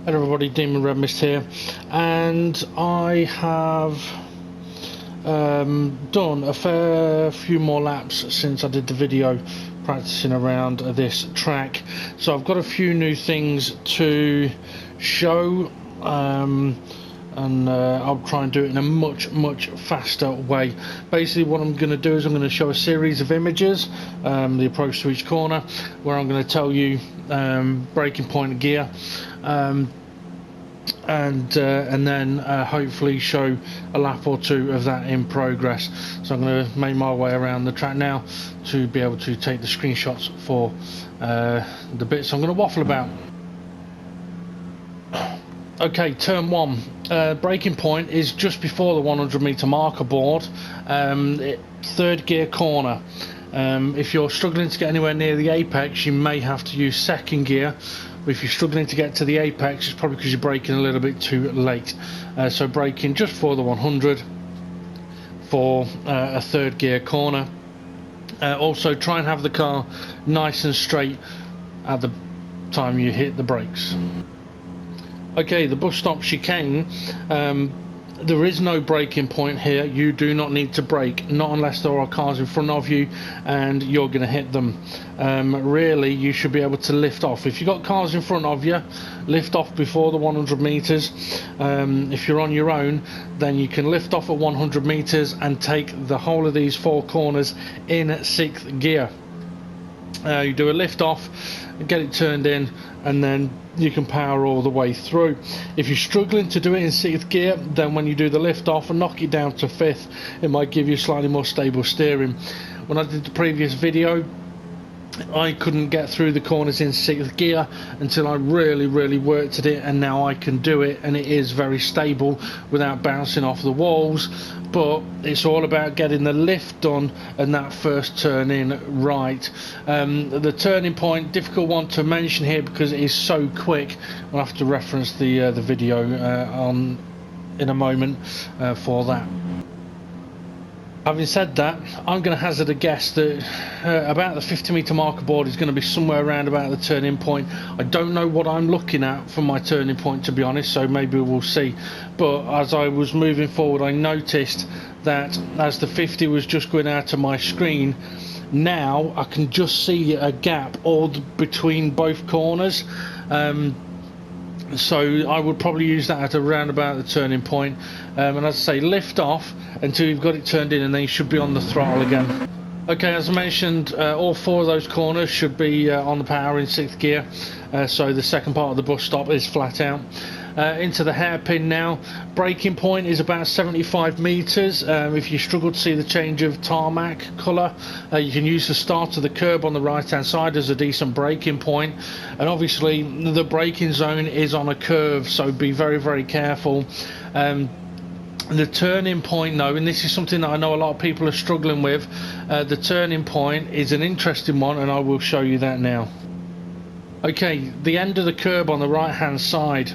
Hello everybody, Demon Red Mist here, and I have done a fair few more laps since I did the video practicing around this track. So I've got a few new things to show, and I'll try and do it in a much faster way. Basically what I'm going to do is I'm going to show a series of images, the approach to each corner, where I'm going to tell you braking point gear, and then hopefully show a lap or two of that in progress. So I'm going to make my way around the track now to be able to take the screenshots for the bits I'm going to waffle about. Okay, turn one. Braking point is just before the 100 meter marker board, third gear corner. If you're struggling to get anywhere near the apex, you may have to use second gear. But if you're struggling to get to the apex, it's probably because you're braking a little bit too late. So braking just for the 100 for a third gear corner. Also try and have the car nice and straight at the time you hit the brakes. Okay, the bus stop chicane, there is no braking point here. You do not need to brake, not unless there are cars in front of you and you're going to hit them. Really, you should be able to lift off. If you've got cars in front of you, lift off before the 100 meters. If you're on your own, then you can lift off at 100 meters and take the whole of these four corners in 6th gear. You do a lift off, get it turned in, and then you can power all the way through. If you're struggling to do it in 6th gear, then when you do the lift off and knock it down to 5th, it might give you slightly more stable steering. When I did the previous video, I couldn't get through the corners in 6th gear until I really worked at it, and now I can do it, and it is very stable without bouncing off the walls. But it's all about getting the lift done and that first turn in right. The turning point, difficult one to mention here because it is so quick. I'll have to reference the video in a moment for that. Having said that, I'm going to hazard a guess that about the 50 meter marker board is going to be somewhere around about the turning point. I don't know what I'm looking at for my turning point, to be honest, so maybe we'll see. But as I was moving forward, I noticed that as the 50 was just going out of my screen, now I can just see a gap all between both corners. So I would probably use that at around about the turning point, and as I say, lift off until you've got it turned in, and then you should be on the throttle again. Okay, as I mentioned, all four of those corners should be on the power in 6th gear, so the second part of the bus stop is flat out. Into the hairpin now. Braking point is about 75 meters. If you struggle to see the change of tarmac colour, you can use the start of the curb on the right hand side as a decent braking point, and obviously the braking zone is on a curve, so be very careful. The turning point though, and this is something that I know a lot of people are struggling with, the turning point is an interesting one, and I will show you that now. Okay, the end of the curb on the right hand side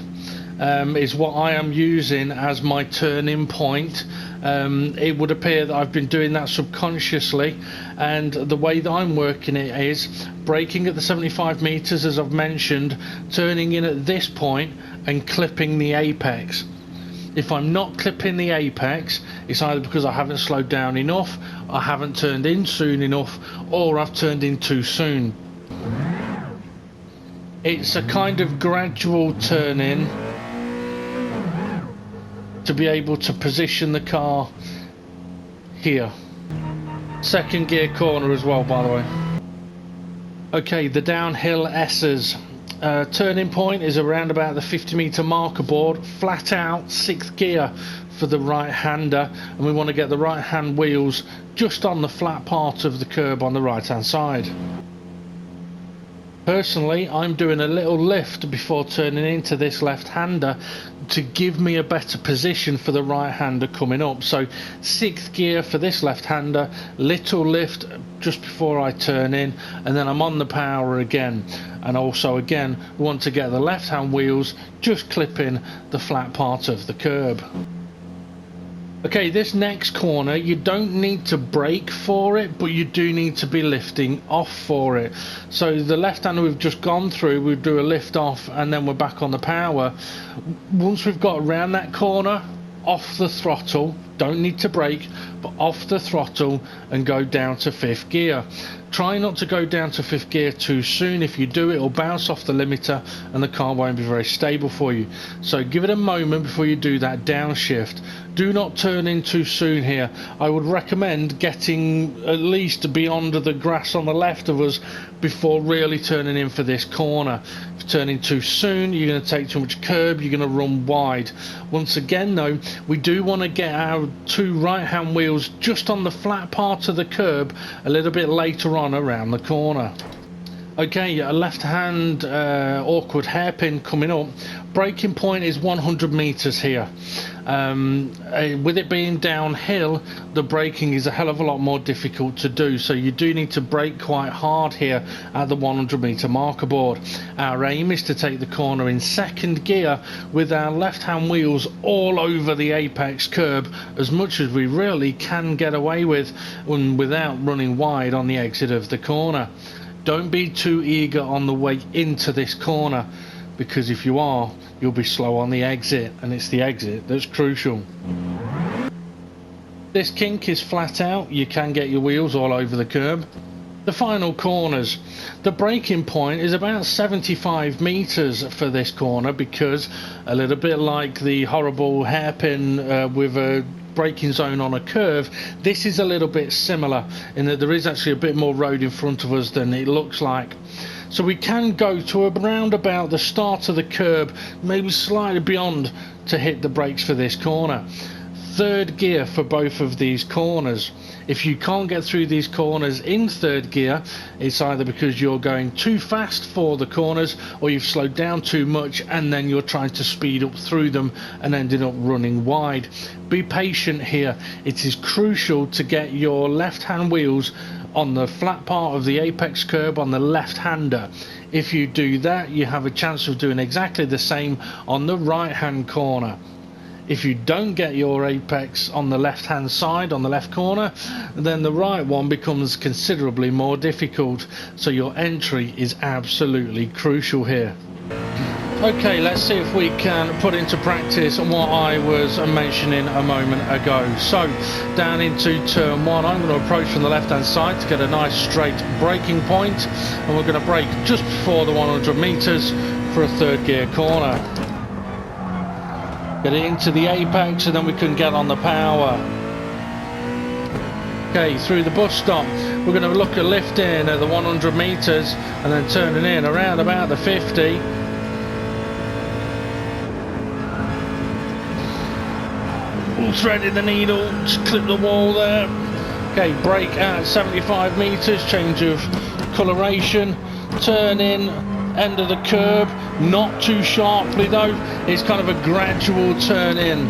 is what I am using as my turning point. It would appear that I've been doing that subconsciously, and the way that I'm working it is braking at the 75 meters as I've mentioned, turning in at this point and clipping the apex. If I'm not clipping the apex, it's either because I haven't slowed down enough, I haven't turned in soon enough, or I've turned in too soon. It's a kind of gradual turn in to be able to position the car here. Second gear corner as well, by the way. Okay, the downhill S's. Turning point is around about the 50 meter marker board, flat out 6th gear for the right hander, and we want to get the right hand wheels just on the flat part of the curb on the right hand side. Personally, I'm doing a little lift before turning into this left-hander to give me a better position for the right-hander coming up. So 6th gear for this left-hander, little lift just before I turn in, and then I'm on the power again. And also again, we want to get the left-hand wheels just clipping the flat part of the curb. Okay, this next corner, you don't need to brake for it, but you do need to be lifting off for it. So the left hander we've just gone through, we do a lift off and then we're back on the power. Once we've got around that corner, off the throttle, don't need to brake, but off the throttle and go down to 5th gear. Try not to go down to 5th gear too soon. If you do, it'll bounce off the limiter and the car won't be very stable for you. So give it a moment before you do that downshift. Do not turn in too soon here. I would recommend getting at least beyond the grass on the left of us before really turning in for this corner. If you turn in too soon, you're going to take too much curb, you're going to run wide. Once again though, we do want to get our two right hand wheels just on the flat part of the curb a little bit later on around the corner. Okay, a left hand awkward hairpin coming up. Braking point is 100 meters here. With it being downhill, the braking is a hell of a lot more difficult to do, so you do need to brake quite hard here at the 100 meter marker board. Our aim is to take the corner in 2nd gear with our left hand wheels all over the apex curb as much as we really can get away with without running wide on the exit of the corner. Don't be too eager on the way into this corner, because if you are, you'll be slow on the exit, and it's the exit that's crucial. This kink is flat out, you can get your wheels all over the curb. The final corners. The braking point is about 75 meters for this corner, because a little bit like the horrible hairpin with a braking zone on a curve, this is a little bit similar in that there is actually a bit more road in front of us than it looks like. So we can go to around about the start of the curb, maybe slightly beyond, to hit the brakes for this corner. 3rd gear for both of these corners. If you can't get through these corners in 3rd gear, it's either because you're going too fast for the corners or you've slowed down too much and then you're trying to speed up through them and ended up running wide. Be patient here. It is crucial to get your left hand wheels on the flat part of the apex curb on the left hander. If you do that, you have a chance of doing exactly the same on the right hand corner. If you don't get your apex on the left hand side, on the left corner, then the right one becomes considerably more difficult, so your entry is absolutely crucial here. Okay, let's see if we can put into practice what I was mentioning a moment ago. So, down into turn 1, I'm going to approach from the left hand side to get a nice straight braking point, and we're going to brake just before the 100 meters for a 3rd gear corner. Get it into the apex and then we can get on the power. Okay, through the bus stop, we're going to look at lifting at the 100 meters and then turning in around about the 50. Threading the needle, just clip the wall there. Okay, brake at 75 meters, change of coloration, turn in, end of the curb, not too sharply though, it's kind of a gradual turn in.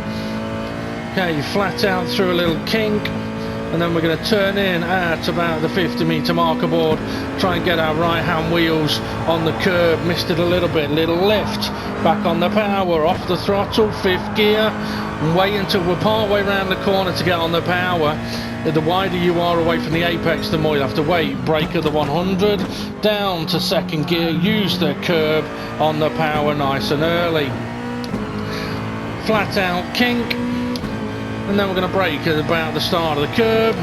Okay, flat out through a little kink, and then we're going to turn in at about the 50 meter marker board, try and get our right hand wheels on the curb. Missed it a little bit, little lift, back on the power, off the throttle, 5th gear, and wait until we're part way around the corner to get on the power. The wider you are away from the apex, the more you have to wait. Brake at the 100, down to 2nd gear, use the curb on the power nice and early. Flat out kink, and then we're going to brake at about the start of the curb.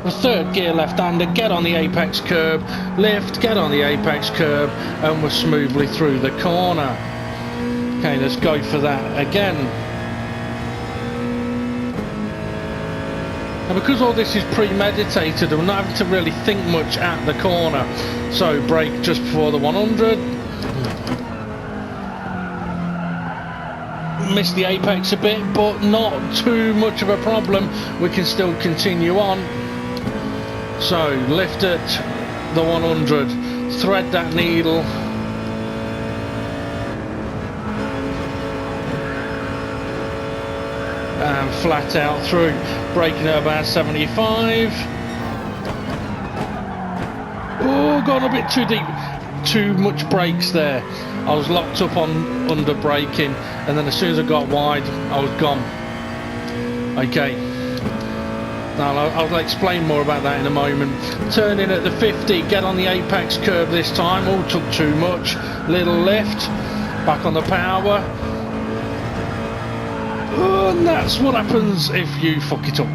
The 3rd gear left-hander, get on the apex curb, lift, get on the apex curb, and we're smoothly through the corner. Okay, let's go for that again. And because all this is premeditated, I'm not having to really think much at the corner. So brake just before the 100. Missed the apex a bit, but not too much of a problem. We can still continue on. So lift at the 100, thread that needle. And flat out through, braking at about 75. Oh, gone a bit too deep, too much brakes there. I was locked up on under braking, and then as soon as I got wide, I was gone. Okay. Now I'll explain more about that in a moment. Turn in at the 50, get on the apex curve this time. Oh, took too much. Little lift. Back on the power. Oh, and that's what happens if you fuck it up.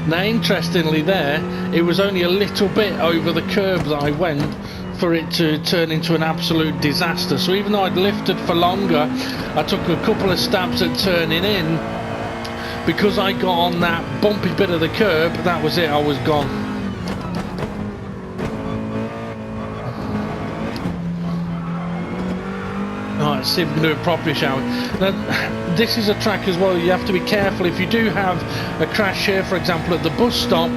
Now, interestingly there, it was only a little bit over the curve that I went for it to turn into an absolute disaster. So even though I'd lifted for longer, I took a couple of stabs at turning in. Because I got on that bumpy bit of the curb, that was it, I was gone. Right, let's see if we can do it properly, shall we? Now, this is a track as well, you have to be careful. If you do have a crash here, for example, at the bus stop,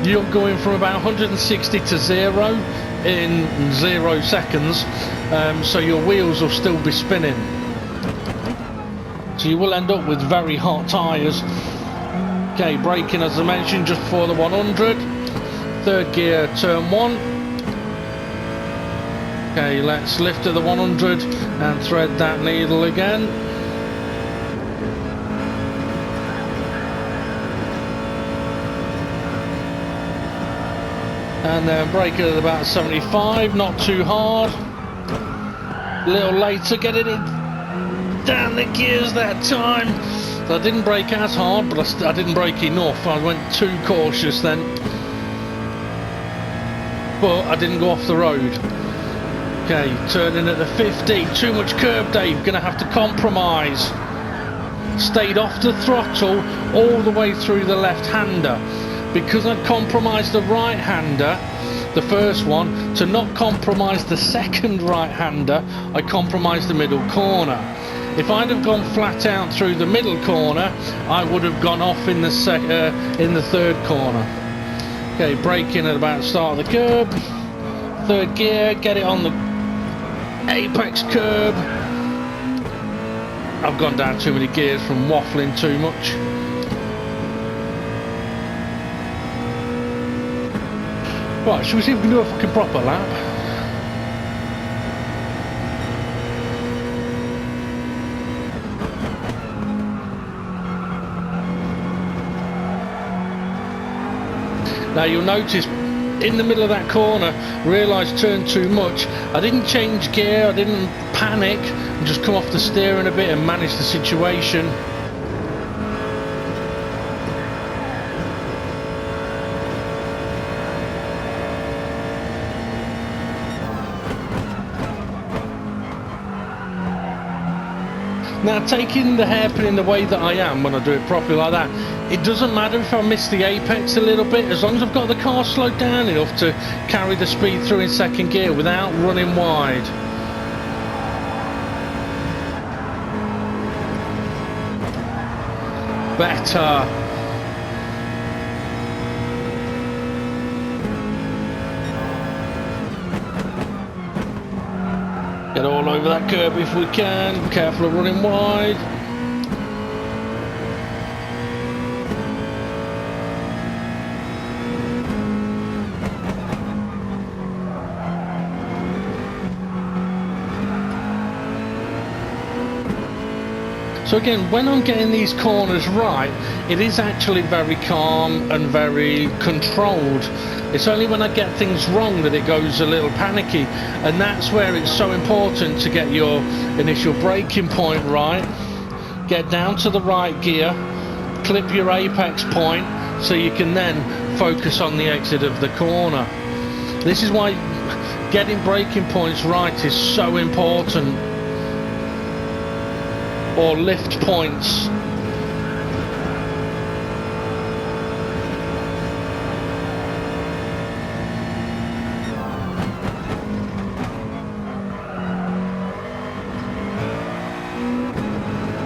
you're going from about 160 to 0 in 0 seconds, so your wheels will still be spinning. So you will end up with very hot tyres. Okay, braking as I mentioned just before the 100. Third gear, turn 1. Okay, let's lift to the 100 and thread that needle again. And then brake at about 75, not too hard. A little later, get it in. Down the gears that time. So I didn't brake as hard, but I didn't brake enough. I went too cautious then. But I didn't go off the road. Okay, turning at the 50. Too much curb, Dave. Gonna have to compromise. Stayed off the throttle all the way through the left-hander. Because I'd compromised the right-hander, the first one, to not compromise the second right-hander, I compromised the middle corner. If I'd have gone flat out through the middle corner, I would have gone off in the third corner. Okay, braking at about the start of the curb. Third gear, get it on the apex curb. I've gone down too many gears from waffling too much. Right, shall we see if we can do a fucking proper lap? Now you'll notice in the middle of that corner, realised turned too much. I didn't change gear, I didn't panic, and just come off the steering a bit and manage the situation. Now, taking the hairpin in the way that I am when I do it properly like that, it doesn't matter if I miss the apex a little bit, as long as I've got the car slowed down enough to carry the speed through in second gear without running wide. Better. Get all over that curb if we can. Be careful of running wide. So again, when I'm getting these corners right, it is actually very calm and very controlled. It's only when I get things wrong that it goes a little panicky, and that's where it's so important to get your initial braking point right, get down to the right gear, clip your apex point, so you can then focus on the exit of the corner. This is why getting braking points right is so important. Or lift points.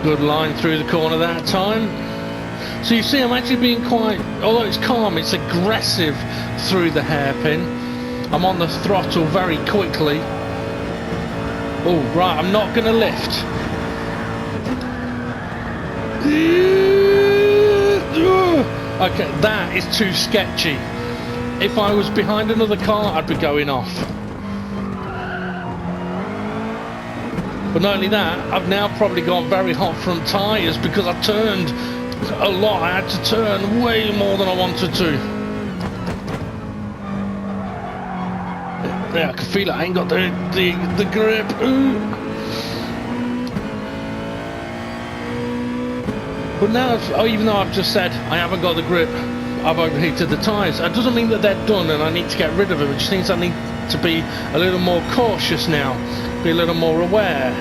Good line through the corner that time. So you see, I'm actually being quite, although it's calm, it's aggressive through the hairpin. I'm on the throttle very quickly. Oh, right, I'm not going to lift. Okay, that is too sketchy. If I was behind another car, I'd be going off. But not only that, I've now probably got very hot front tyres because I turned a lot. I had to turn way more than I wanted to. Yeah, I can feel it. I ain't got the grip. Ooh. But now, even though I've just said I haven't got the grip, I've overheated the tyres. That doesn't mean that they're done and I need to get rid of them. It just means I need to be a little more cautious now, be a little more aware.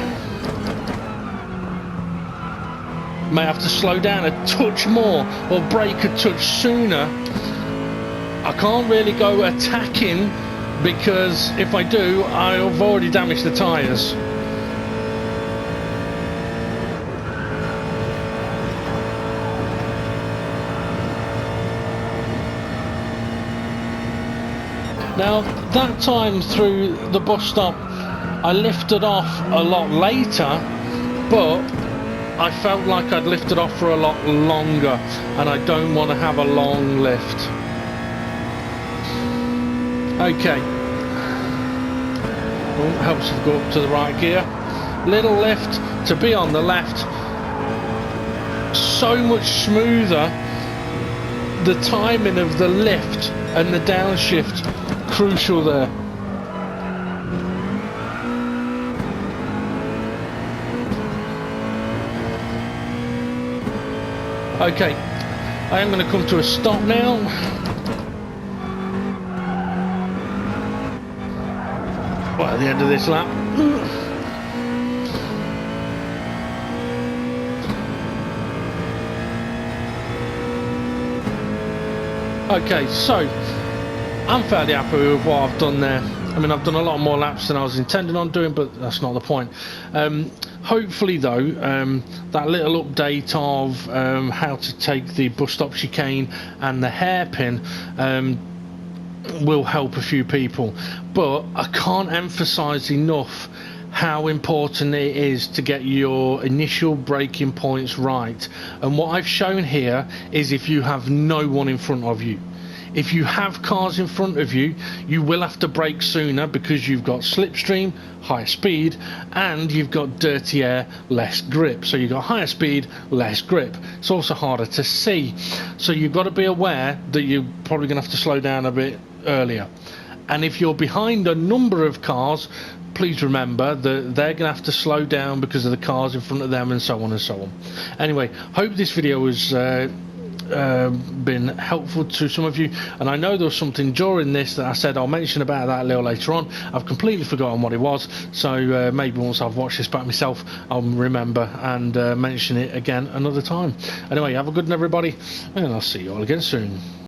May have to slow down a touch more or brake a touch sooner. I can't really go attacking because if I do, I've already damaged the tyres. Now, that time through the bus stop, I lifted off a lot later, but I felt like I'd lifted off for a lot longer, and I don't want to have a long lift. Okay. Oh, helps to go up to the right gear. Little lift to be on the left. So much smoother. The timing of the lift and the downshift, crucial there. Okay, I am going to come to a stop now. Right at the end of this lap. Okay, so I'm fairly happy with what I've done there. I mean, I've done a lot more laps than I was intending on doing, but that's not the point. Hopefully though, that little update of how to take the bus stop chicane and the hairpin will help a few people. But I can't emphasize enough how important it is to get your initial braking points right. And what I've shown here is if you have no one in front of you. If you have cars in front of you, you will have to brake sooner because you've got slipstream, high speed, and you've got dirty air, less grip. So you've got higher speed, less grip. It's also harder to see. So you've got to be aware that you're probably going to have to slow down a bit earlier. And if you're behind a number of cars, please remember that they're going to have to slow down because of the cars in front of them, and so on and so on. Anyway, hope this video has been helpful to some of you, and I know there was something during this that I said I'll mention about that a little later on. I've completely forgotten what it was, so maybe once I've watched this back myself I'll remember and mention it again another time. Anyway, have a good one everybody, and I'll see you all again soon.